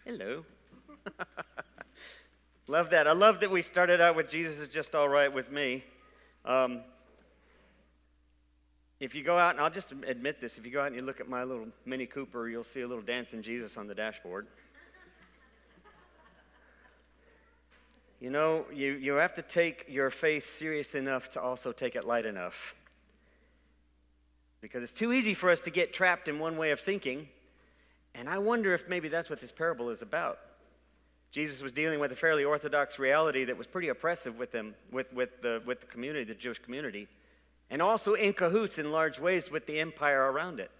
Hello. Love that. I love that we started out with Jesus is just all right with me. If you go out, and I'll just admit this, if you go out and you look at my little Mini Cooper, you'll see a little dancing Jesus on the dashboard. You know, you have to take your faith serious enough to also take it light enough. Because it's too easy for us to get trapped in one way of thinking. And I wonder if maybe that's what this parable is about. Jesus was dealing with a fairly orthodox reality that was pretty oppressive with them, with the community, the Jewish community, and also in cahoots in large ways with the empire around it.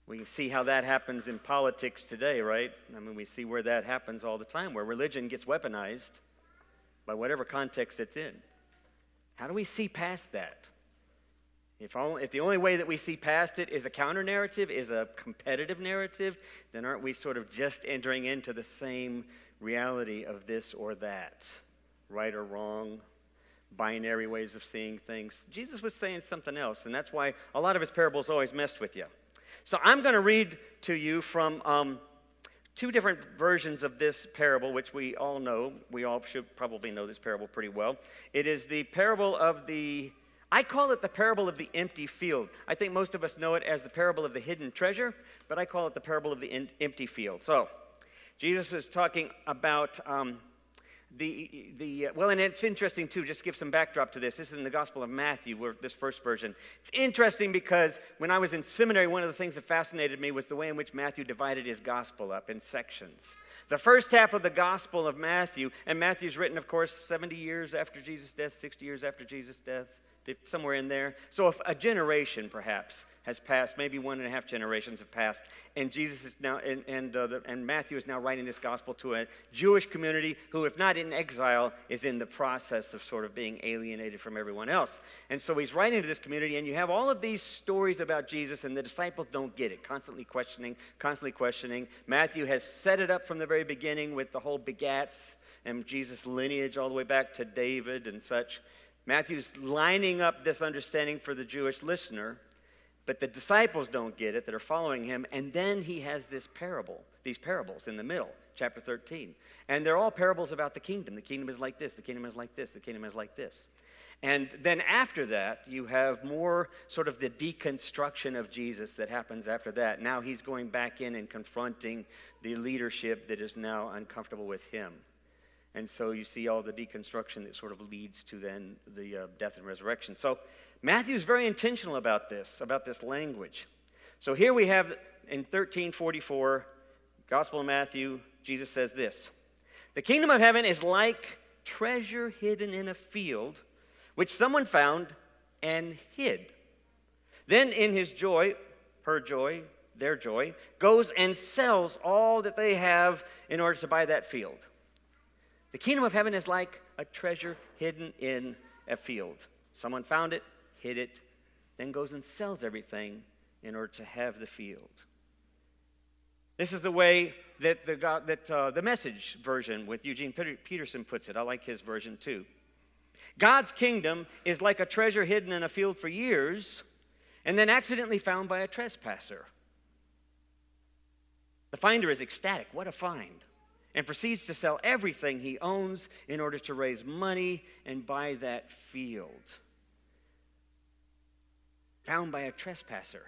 We can see how that happens in politics today, right? I mean, we see where that happens all the time, where religion gets weaponized by whatever context it's in. How do we see past that? If the only way that we see past it is a counter-narrative, is a competitive narrative, then aren't we sort of just entering into the same reality of this or that? Right or wrong, binary ways of seeing things. Jesus was saying something else, and that's why a lot of his parables always messed with you. So I'm going to read to you from two different versions of this parable, which we all know. We all should probably know this parable pretty well. It is the parable of I call it the parable of the empty field. I think most of us know it as the parable of the hidden treasure, but I call it the parable of the empty field. So, Jesus is talking about well, and it's interesting too, just to give some backdrop to this. This is in the Gospel of Matthew, this first version. It's interesting because when I was in seminary, one of the things that fascinated me was the way in which Matthew divided his gospel up in sections. The first half of the Gospel of Matthew, and Matthew's written, of course, 70 years after Jesus' death, 60 years after Jesus' death, somewhere in there. So if a generation perhaps has passed, maybe 1.5 generations have passed, and Jesus is now, and Matthew is now writing this gospel to a Jewish community who, if not in exile, is in the process of sort of being alienated from everyone else. And so he's writing to this community, and you have all of these stories about Jesus, and the disciples don't get it, constantly questioning. Matthew has set it up from the very beginning with the whole begats and Jesus' lineage all the way back to David and such. Matthew's lining up this understanding for the Jewish listener, but the disciples don't get it that are following him, and then he has these parables in the middle, chapter 13. And they're all parables about the kingdom. The kingdom is like this, the kingdom is like this, the kingdom is like this. And then after that, you have more sort of the deconstruction of Jesus that happens after that. Now he's going back in and confronting the leadership that is now uncomfortable with him. And so you see all the deconstruction that sort of leads to then the death and resurrection. So Matthew's very intentional about this language. So here we have in 13:44, Gospel of Matthew, Jesus says this: "The kingdom of heaven is like treasure hidden in a field, which someone found and hid. Then in his joy, her joy, their joy, goes and sells all that they have in order to buy that field." The kingdom of heaven is like a treasure hidden in a field. Someone found it, hid it, then goes and sells everything in order to have the field. This is the way that the Message version with Eugene Peterson puts it. I like his version too. God's kingdom is like a treasure hidden in a field for years and then accidentally found by a trespasser. The finder is ecstatic. What a find. And proceeds to sell everything he owns in order to raise money and buy that field. Found by a trespasser.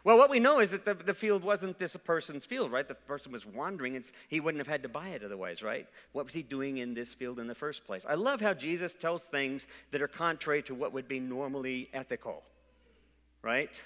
Well, what we know is that the field wasn't this person's field, right? The person was wandering, and he wouldn't have had to buy it otherwise, right? What was he doing in this field in the first place? I love how Jesus tells things that are contrary to what would be normally ethical, right?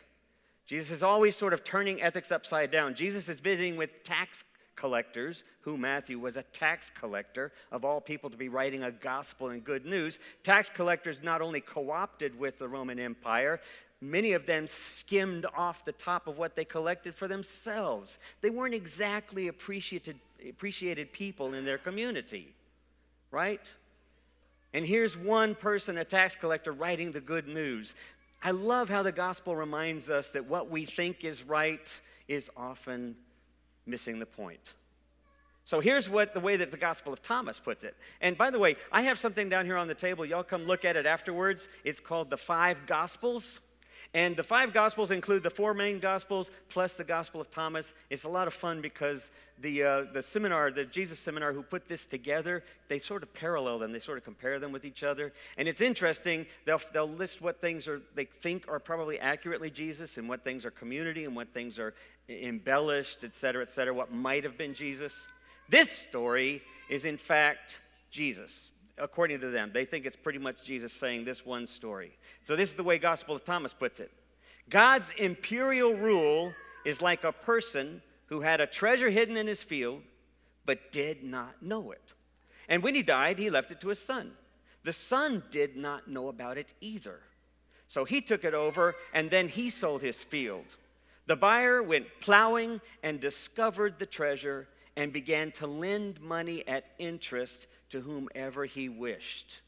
Jesus is always sort of turning ethics upside down. Jesus is visiting with tax collectors, who Matthew was a tax collector, of all people to be writing a gospel and good news. Tax collectors not only co-opted with the Roman Empire, many of them skimmed off the top of what they collected for themselves. They weren't exactly appreciated people in their community, right? And here's one person, a tax collector, writing the good news. I love how the gospel reminds us that what we think is right is often missing the point. So here's the way that the Gospel of Thomas puts it. And by the way, I have something down here on the table. Y'all come look at it afterwards. It's called the 5 Gospels. And the 5 Gospels include the 4 main Gospels plus the Gospel of Thomas. It's a lot of fun because the Jesus Seminar who put this together, they sort of parallel them. They sort of compare them with each other. And it's interesting. They'll list what things they think are probably accurately Jesus and what things are community and what things are embellished, et cetera, what might have been Jesus. This story is, in fact, Jesus. According to them, they think it's pretty much Jesus saying this one story. So this is the way Gospel of Thomas puts it. God's imperial rule is like a person who had a treasure hidden in his field, but did not know it. And when he died, he left it to his son. The son did not know about it either. So he took it over, and then he sold his field. The buyer went plowing and discovered the treasure and began to lend money at interest to whomever he wished.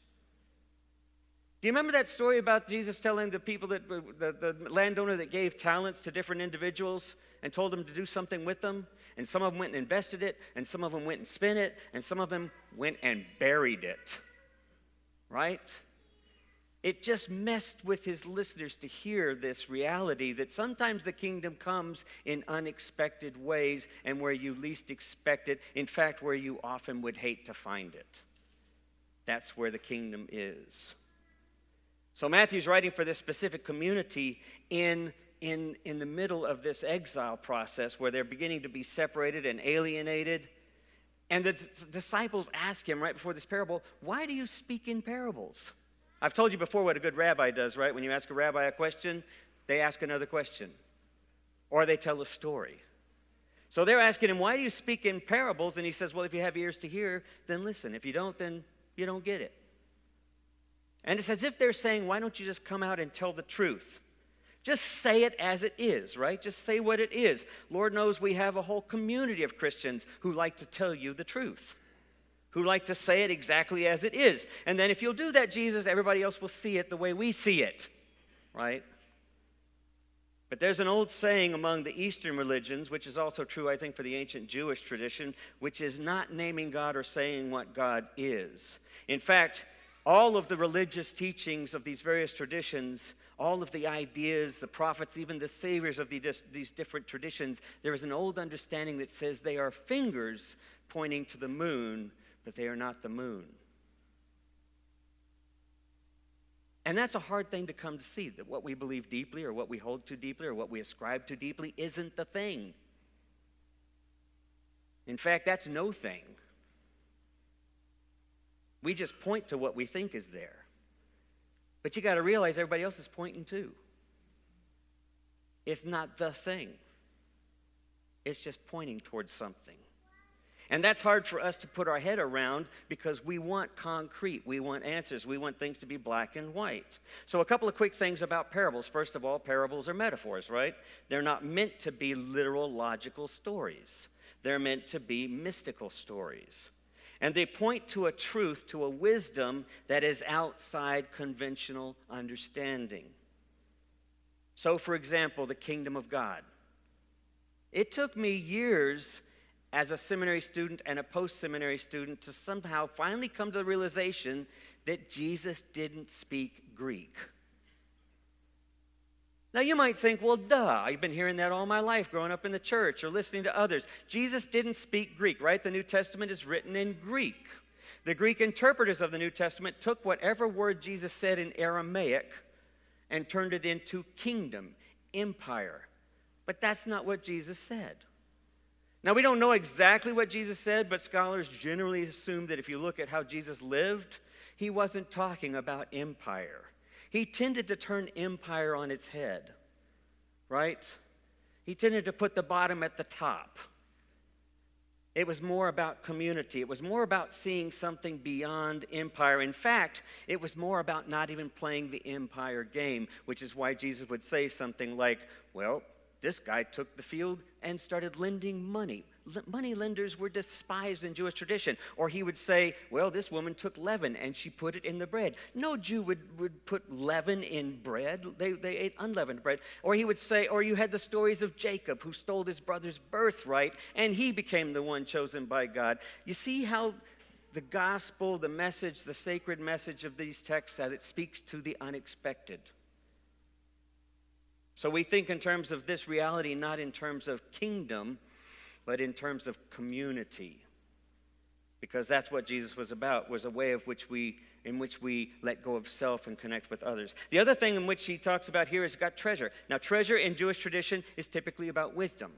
Do you remember that story about Jesus telling the people that the landowner that gave talents to different individuals and told them to do something with them? And some of them went and invested it, and some of them went and spent it, and some of them went and buried it. Right? It just messed with his listeners to hear this reality that sometimes the kingdom comes in unexpected ways and where you least expect it. In fact, where you often would hate to find it. That's where the kingdom is. So Matthew's writing for this specific community in the middle of this exile process where they're beginning to be separated and alienated. And the disciples ask him right before this parable, "Why do you speak in parables?" I've told you before what a good rabbi does, right? When you ask a rabbi a question, they ask another question. Or they tell a story. So they're asking him, "Why do you speak in parables?" And he says, "Well, if you have ears to hear, then listen. If you don't, then you don't get it." And it's as if they're saying, "Why don't you just come out and tell the truth? Just say it as it is," right? Just say what it is. Lord knows we have a whole community of Christians who like to tell you the truth, who like to say it exactly as it is. And then if you'll do that, Jesus, everybody else will see it the way we see it, right? But there's an old saying among the Eastern religions, which is also true, I think, for the ancient Jewish tradition, which is not naming God or saying what God is. In fact, all of the religious teachings of these various traditions, all of the ideas, the prophets, even the saviors of these different traditions, there is an old understanding that says they are fingers pointing to the moon, but they are not the moon. And that's a hard thing to come to see, that what we believe deeply or what we hold to deeply or what we ascribe to deeply isn't the thing. In fact, that's no thing. We just point to what we think is there. But you got to realize everybody else is pointing too. It's not the thing. It's just pointing towards something. And that's hard for us to put our head around because we want concrete. We want answers. We want things to be black and white. So a couple of quick things about parables. First of all, parables are metaphors, right? They're not meant to be literal, logical stories. They're meant to be mystical stories. And they point to a truth, to a wisdom that is outside conventional understanding. So, for example, the kingdom of God. It took me years as a seminary student and a post-seminary student to somehow finally come to the realization that Jesus didn't speak Greek. Now you might think, well, duh, I've been hearing that all my life growing up in the church or listening to others. Jesus didn't speak Greek, right? The New Testament is written in Greek. The Greek interpreters of the New Testament took whatever word Jesus said in Aramaic and turned it into kingdom, empire. But that's not what Jesus said. Now, we don't know exactly what Jesus said, but scholars generally assume that if you look at how Jesus lived, he wasn't talking about empire. He tended to turn empire on its head, right? He tended to put the bottom at the top. It was more about community. It was more about seeing something beyond empire. In fact, it was more about not even playing the empire game, which is why Jesus would say something like, well, this guy took the field and started lending money. Money lenders were despised in Jewish tradition. Or he would say, well, this woman took leaven and she put it in the bread. No Jew would put leaven in bread. They ate unleavened bread. Or he would say, or you had the stories of Jacob who stole his brother's birthright and he became the one chosen by God. You see how the gospel, the message, the sacred message of these texts, as it speaks to the unexpected. So we think in terms of this reality, not in terms of kingdom, but in terms of community. Because that's what Jesus was about, was a way in which we let go of self and connect with others. The other thing in which he talks about here is got treasure. Now, treasure in Jewish tradition is typically about wisdom.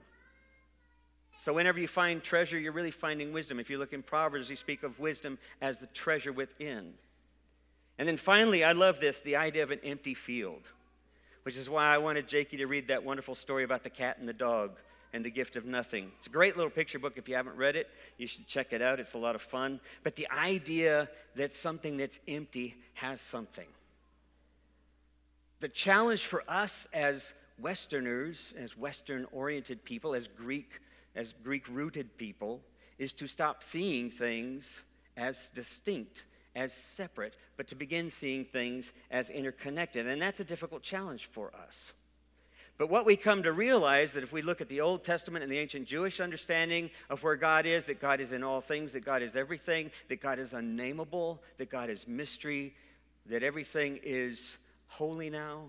So whenever you find treasure, you're really finding wisdom. If you look in Proverbs, you speak of wisdom as the treasure within. And then finally, I love this, the idea of an empty field, which is why I wanted Jakey to read that wonderful story about the cat and the dog and the gift of nothing. It's a great little picture book. If you haven't read it, you should check it out. It's a lot of fun. But the idea that something that's empty has something. The challenge for us as Westerners, as Western-oriented people, as Greek-rooted people, is to stop seeing things as distinct, as separate, but to begin seeing things as interconnected. And that's a difficult challenge for us. But what we come to realize, that if we look at the Old Testament and the ancient Jewish understanding of where God is, that God is in all things, that God is everything, that God is unnameable, that God is mystery, that everything is holy now,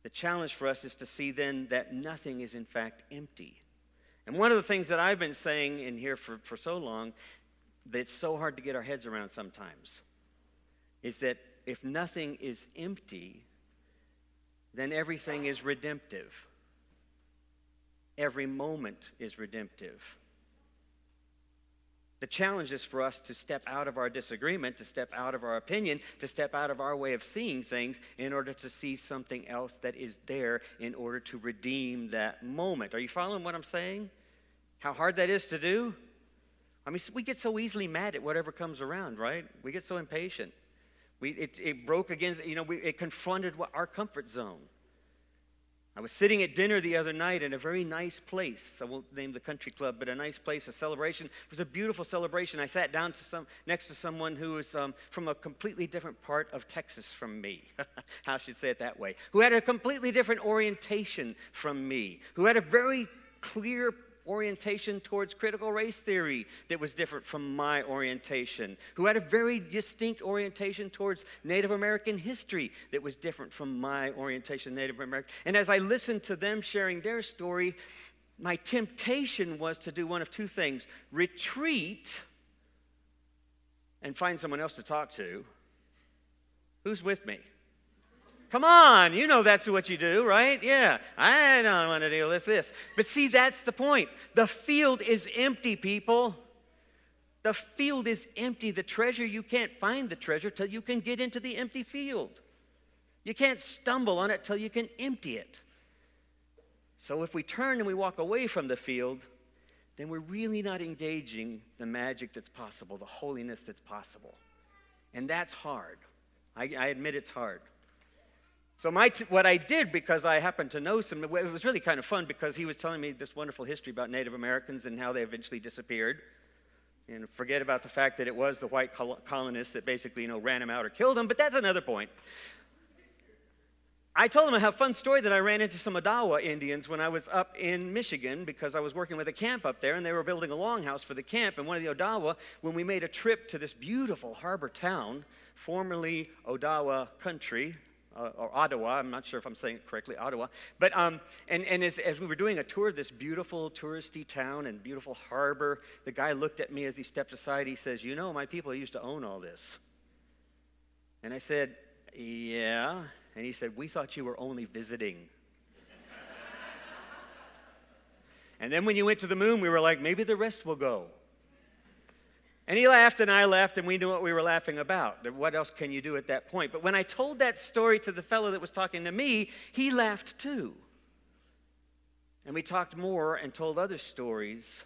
the challenge for us is to see then that nothing is in fact empty. And one of the things that I've been saying in here for so long, that it's so hard to get our heads around sometimes, is that if nothing is empty, then everything is redemptive. Every moment is redemptive. The challenge is for us to step out of our disagreement, to step out of our opinion, to step out of our way of seeing things in order to see something else that is there in order to redeem that moment. Are you following what I'm saying? How hard that is to do? I mean, we get so easily mad at whatever comes around, right? We get so impatient. It broke against, it confronted our comfort zone. I was sitting at dinner the other night in a very nice place. I won't name the country club, but a nice place, a celebration. It was a beautiful celebration. I sat down next to someone who was from a completely different part of Texas from me. I should say it that way. Who had a completely different orientation from me. Who had a very clear orientation towards critical race theory that was different from my orientation, who had a very distinct orientation towards Native American history that was different from my orientation Native American. And as I listened to them sharing their story, my temptation was to do one of two things: retreat and find someone else to talk to. Who's with me? Come on, you know that's what you do, right? Yeah, I don't want to deal with this. But see, that's the point. The field is empty, people. The field is empty. The treasure, you can't find the treasure till you can get into the empty field. You can't stumble on it till you can empty it. So if we turn and we walk away from the field, then we're really not engaging the magic that's possible, the holiness that's possible. And that's hard. I admit it's hard. So what I did, because I happened to know it was really kind of fun, because he was telling me this wonderful history about Native Americans and how they eventually disappeared. And forget about the fact that it was the white colonists that basically, ran them out or killed them, but that's another point. I told him a fun story that I ran into some Odawa Indians when I was up in Michigan, because I was working with a camp up there, and they were building a longhouse for the camp. And one of the Odawa, when we made a trip to this beautiful harbor town, formerly Odawa country, or Ottawa, I'm not sure if I'm saying it correctly, Ottawa. But as we were doing a tour of this beautiful touristy town and beautiful harbor, the guy looked at me as he stepped aside. He says, my people used to own all this. And I said, yeah. And he said, we thought you were only visiting. And then when you went to the moon, we were like, maybe the rest will go. And he laughed and I laughed, and we knew what we were laughing about. What else can you do at that point? But when I told that story to the fellow that was talking to me, he laughed too. And we talked more and told other stories.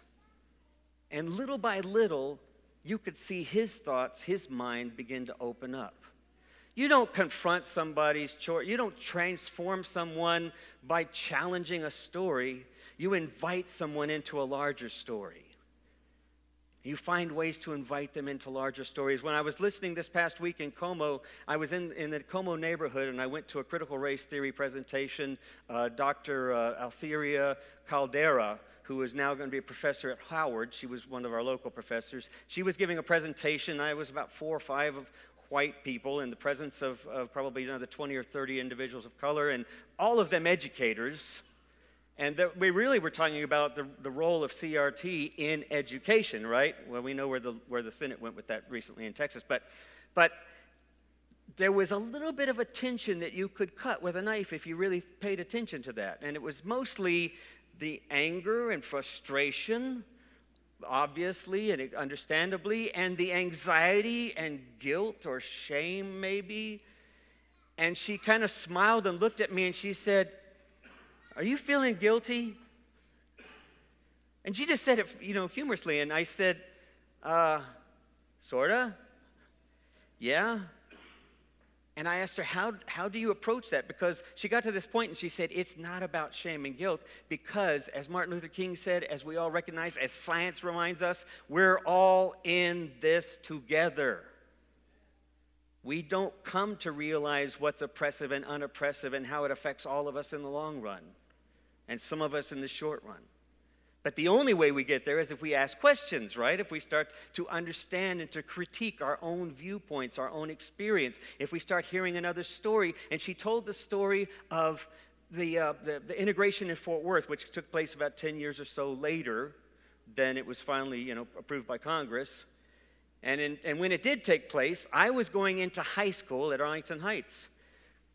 And little by little, you could see his thoughts, his mind begin to open up. You don't confront somebody's choice. You don't transform someone by challenging a story. You invite someone into a larger story. You find ways to invite them into larger stories. When I was listening this past week in Como, I was in the Como neighborhood, and I went to a critical race theory presentation. Dr. Altheria Caldera, who is now going to be a professor at Howard, she was one of our local professors. She was giving a presentation. I was about 4 or 5 white people in the presence of probably another 20 or 30 individuals of color, and all of them educators. And we really were talking about the role of CRT in education, right? Well, we know where the Senate went with that recently in Texas. But there was a little bit of a tension that you could cut with a knife if you really paid attention to that. And it was mostly the anger and frustration, obviously and understandably, and the anxiety and guilt or shame maybe. And she kind of smiled and looked at me and she said, "Are you feeling guilty?" And she just said it, humorously. And I said, sorta. Yeah. And I asked her, how do you approach that? Because she got to this point and she said, it's not about shame and guilt, because as Martin Luther King said, as we all recognize, as science reminds us, we're all in this together. We don't come to realize what's oppressive and unoppressive and how it affects all of us in the long run, and some of us in the short run. But the only way we get there is if we ask questions, right? If we start to understand and to critique our own viewpoints, our own experience. If we start hearing another story. And she told the story of the integration in Fort Worth, which took place about 10 years or so later. Then it was finally, approved by Congress. And when it did take place, I was going into high school at Arlington Heights.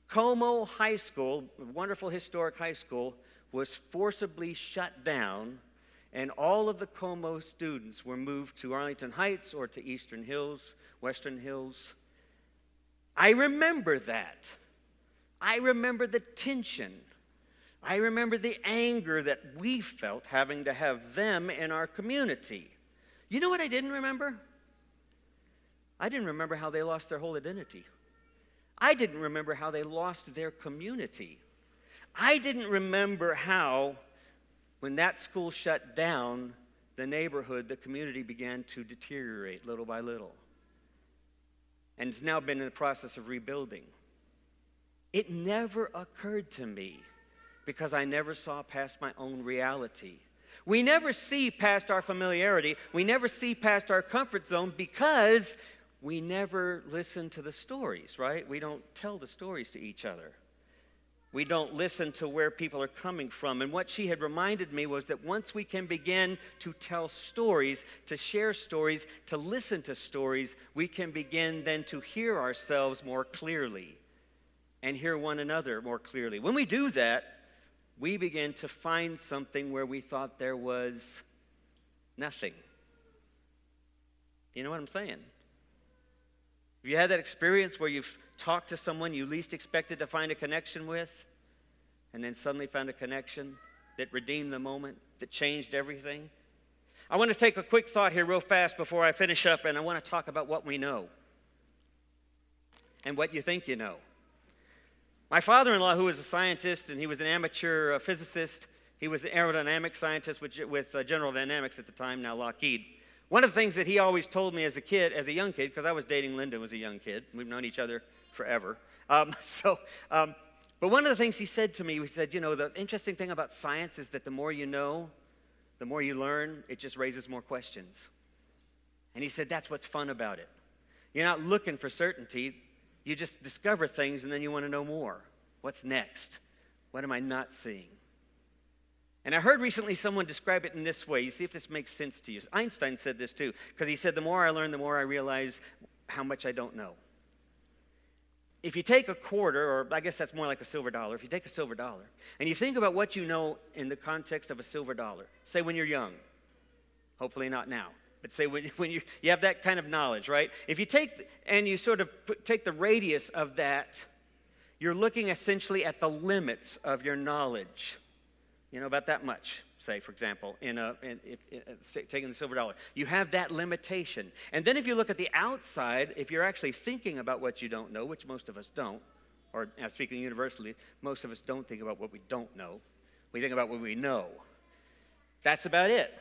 Como High School, a wonderful historic high school, was forcibly shut down, and all of the Como students were moved to Arlington Heights or to Eastern Hills, Western Hills. I remember that. I remember the tension. I remember the anger that we felt having to have them in our community. You know what I didn't remember? I didn't remember how they lost their whole identity. I didn't remember how they lost their community. I didn't remember how, when that school shut down, the neighborhood, the community began to deteriorate little by little. And it's now been in the process of rebuilding. It never occurred to me because I never saw past my own reality. We never see past our familiarity. We never see past our comfort zone because we never listen to the stories, right? We don't tell the stories to each other. We don't listen to where people are coming from. And what she had reminded me was that once we can begin to tell stories, to share stories, to listen to stories, we can begin then to hear ourselves more clearly and hear one another more clearly. When we do that, we begin to find something where we thought there was nothing. You know what I'm saying? Have you had that experience where you've talked to someone you least expected to find a connection with, and then suddenly found a connection that redeemed the moment, that changed everything? I want to take a quick thought here real fast before I finish up, and I want to talk about what we know and what you think you know. My father-in-law, who was a scientist, and he was an amateur physicist, he was an aerodynamic scientist with General Dynamics at the time, now Lockheed. One of the things that he always told me as a young kid, because I was dating Linda as a young kid. We've known each other forever. But one of the things he said to me, he said, the interesting thing about science is that the more you know, the more you learn, it just raises more questions. And he said, that's what's fun about it. You're not looking for certainty. You just discover things, and then you want to know more. What's next? What am I not seeing? And I heard recently someone describe it in this way. You see if this makes sense to you. Einstein said this too, because he said, the more I learn, the more I realize how much I don't know. If you take a quarter, or I guess that's more like a silver dollar, if you take a silver dollar, and you think about what you know in the context of a silver dollar, say when you're young, hopefully not now, but say when you have that kind of knowledge, right? If you take, and you sort of take the radius of that, you're looking essentially at the limits of your knowledge. About that much, say, for example, taking the silver dollar. You have that limitation. And then if you look at the outside, if you're actually thinking about what you don't know, which most of us don't, or speaking universally, most of us don't think about what we don't know. We think about what we know. That's about it.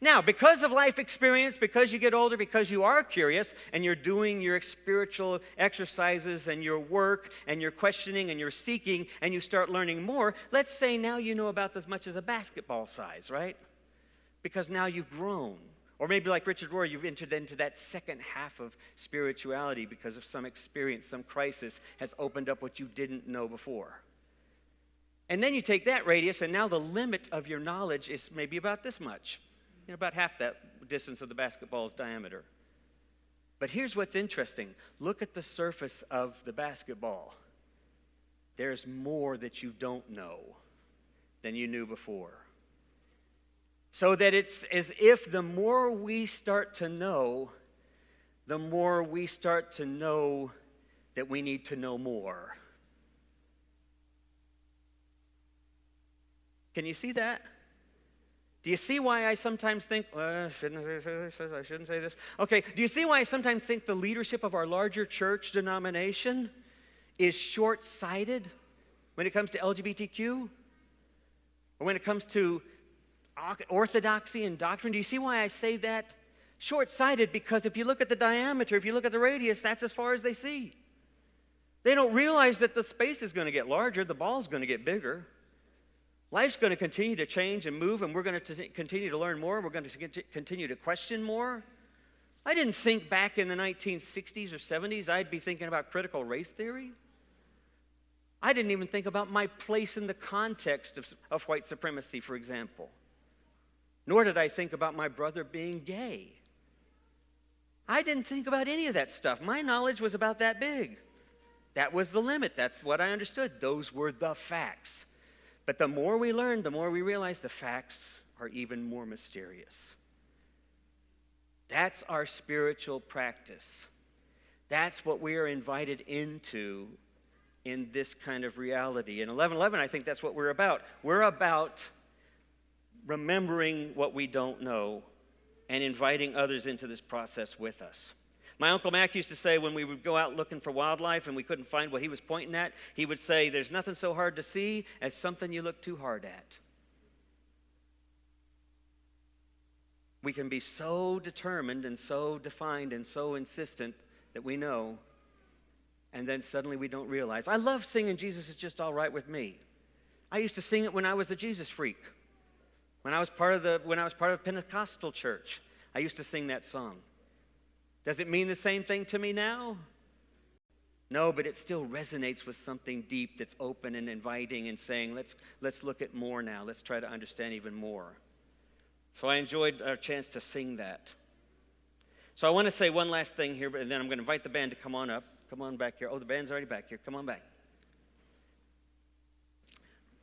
Now, because of life experience, because you get older, because you are curious, and you're doing your spiritual exercises and your work, and you're questioning and you're seeking, and you start learning more, let's say now you know about as much as a basketball size, right? Because now you've grown. Or maybe like Richard Rohr, you've entered into that second half of spirituality because of some experience, some crisis has opened up what you didn't know before. And then you take that radius, and now the limit of your knowledge is maybe about this much, about half that distance of the basketball's diameter. But here's what's interesting. Look at the surface of the basketball. There's more that you don't know than you knew before. So that it's as if the more we start to know, the more we start to know that we need to know more. Can you see that? Do you see why I sometimes think, I shouldn't say this. Okay, do you see why I sometimes think the leadership of our larger church denomination is short-sighted when it comes to LGBTQ? Or when it comes to orthodoxy and doctrine? Do you see why I say that? Short-sighted, because if you look at the diameter, if you look at the radius, that's as far as they see. They don't realize that the space is going to get larger, the ball's going to get bigger. Life's going to continue to change and move, and we're going to continue to learn more. We're going to continue to question more. I didn't think back in the 1960s or 70s I'd be thinking about critical race theory. I didn't even think about my place in the context of white supremacy, for example. Nor did I think about my brother being gay. I didn't think about any of that stuff. My knowledge was about that big. That was the limit. That's what I understood. Those were the facts. But the more we learn, the more we realize the facts are even more mysterious. That's our spiritual practice. That's what we are invited into in this kind of reality. In 11:11, I think that's what we're about. We're about remembering what we don't know and inviting others into this process with us. My Uncle Mac used to say when we would go out looking for wildlife and we couldn't find what he was pointing at, he would say, there's nothing so hard to see as something you look too hard at. We can be so determined and so defined and so insistent that we know, and then suddenly we don't realize. I love singing Jesus Is Just All Right With Me. I used to sing it when I was a Jesus freak. When I was part of Pentecostal church, I used to sing that song. Does it mean the same thing to me now? No, but it still resonates with something deep that's open and inviting and saying, let's look at more now. Let's try to understand even more. So I enjoyed our chance to sing that. So I want to say one last thing here, and then I'm going to invite the band to come on up. Come on back here. Oh, the band's already back here. Come on back.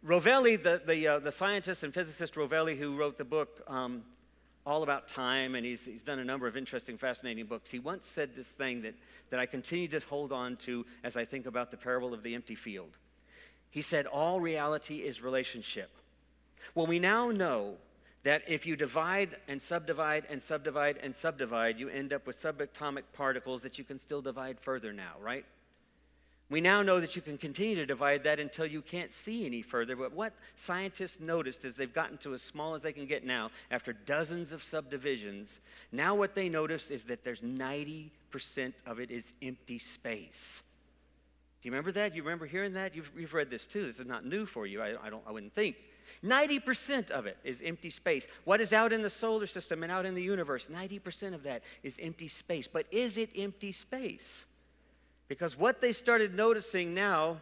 Rovelli, the scientist and physicist Rovelli, who wrote the book all about time, and he's done a number of interesting, fascinating books. He once said this thing that I continue to hold on to as I think about the parable of the empty field. He said, all reality is relationship. Well, we now know that if you divide and subdivide and subdivide and subdivide, you end up with subatomic particles that you can still divide further now, right? We now know that you can continue to divide that until you can't see any further. But what scientists noticed as they've gotten to as small as they can get now, after dozens of subdivisions, now what they notice is that there's 90% of it is empty space. Do you remember that? You remember hearing that? You've read this too. This is not new for you, I wouldn't think. 90% of it is empty space. What is out in the solar system and out in the universe? 90% of that is empty space. But is it empty space? Because what they started noticing now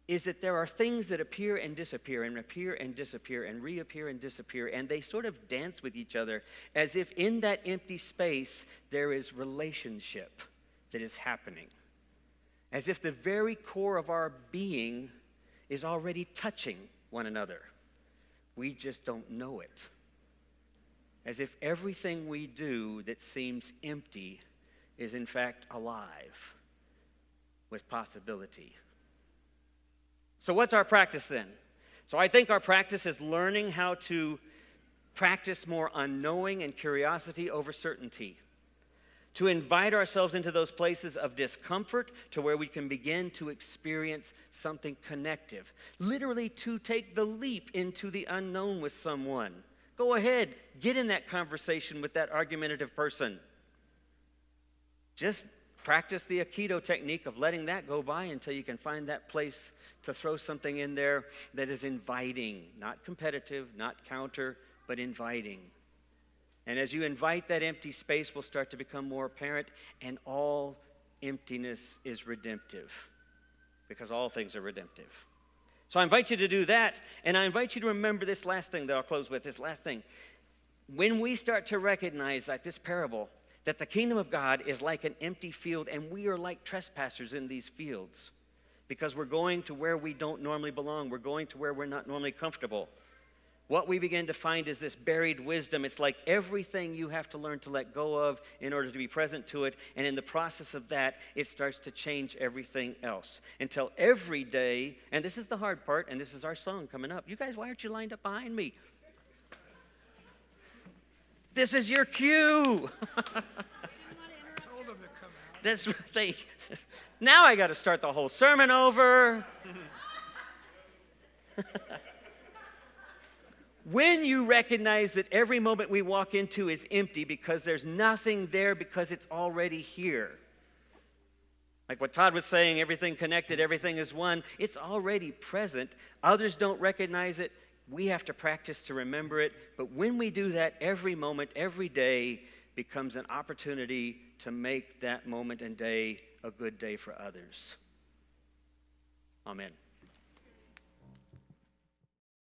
is that there are things that appear and disappear and appear and disappear and reappear and disappear, and they sort of dance with each other as if in that empty space there is relationship that is happening. As if the very core of our being is already touching one another. We just don't know it. As if everything we do that seems empty is in fact alive with possibility. So what's our practice then? So I think our practice is learning how to practice more unknowing and curiosity over certainty. To invite ourselves into those places of discomfort to where we can begin to experience something connective. Literally to take the leap into the unknown with someone. Go ahead, get in that conversation with that argumentative person. Just practice the Aikido technique of letting that go by until you can find that place to throw something in there that is inviting, not competitive, not counter, but inviting. And as you invite that empty space, will start to become more apparent, and all emptiness is redemptive, because all things are redemptive. So I invite you to do that, and I invite you to remember this last thing that I'll close with, this last thing. When we start to recognize, like this parable, that the kingdom of God is like an empty field, and we are like trespassers in these fields, because we're going to where we don't normally belong. We're going to where we're not normally comfortable. What we begin to find is this buried wisdom. It's like everything you have to learn to let go of in order to be present to it. And in the process of that, it starts to change everything else. Until every day, and this is the hard part, and this is our song coming up. You guys, why aren't you lined up behind me? This is your cue. This thing. Now I got to start the whole sermon over. When you recognize that every moment we walk into is empty because there's nothing there, because it's already here. Like what Todd was saying, everything connected, everything is one. It's already present. Others don't recognize it. We have to practice to remember it. But when we do that, every moment, every day becomes an opportunity to make that moment and day a good day for others. Amen.